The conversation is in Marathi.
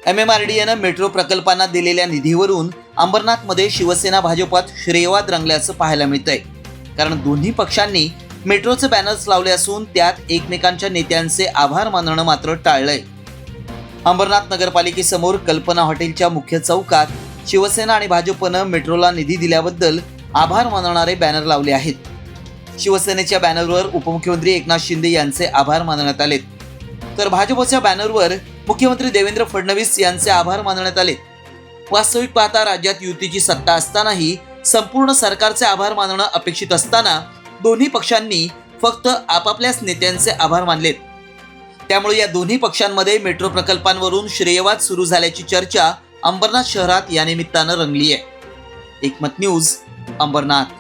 MMRDAनं मेट्रो प्रकल्पांना दिलेल्या निधीवरून अंबरनाथमध्ये शिवसेना भाजपात श्रेयवाद रंगल्याचं पाहायला मिळतंय. कारण दोन्ही पक्षांनी मेट्रोचे बॅनर्स लावले असून त्यात एकमेकांच्या नेत्यांचे आभार मानणं मात्र टाळलंय. अंबरनाथ नगरपालिकेसमोर कल्पना हॉटेलच्या मुख्य चौकात शिवसेना आणि भाजपनं मेट्रोला निधी दिल्याबद्दल आभार मानणारे बॅनर लावले आहेत. शिवसेनेच्या बॅनरवर उपमुख्यमंत्री एकनाथ शिंदे यांचे आभार मानण्यात आलेत, तर भाजपच्या बॅनरवर मुख्यमंत्री देवेंद्र फडणवीस यांचे आभार मानण्यात आले. वास्तविक पाहता राज्यात युतीची सत्ता असतानाही संपूर्ण सरकारचे आभार मानणं अपेक्षित असताना दोन्ही पक्षांनी फक्त आपापल्याच नेत्यांचे आभार मानलेत. त्यामुळे या दोन्ही पक्षांमध्ये मेट्रो प्रकल्पांवरून श्रेयवाद सुरू झाल्याची चर्चा अंबरनाथ शहरात या निमित्तानं रंगली आहे. एकमत न्यूज, अंबरनाथ.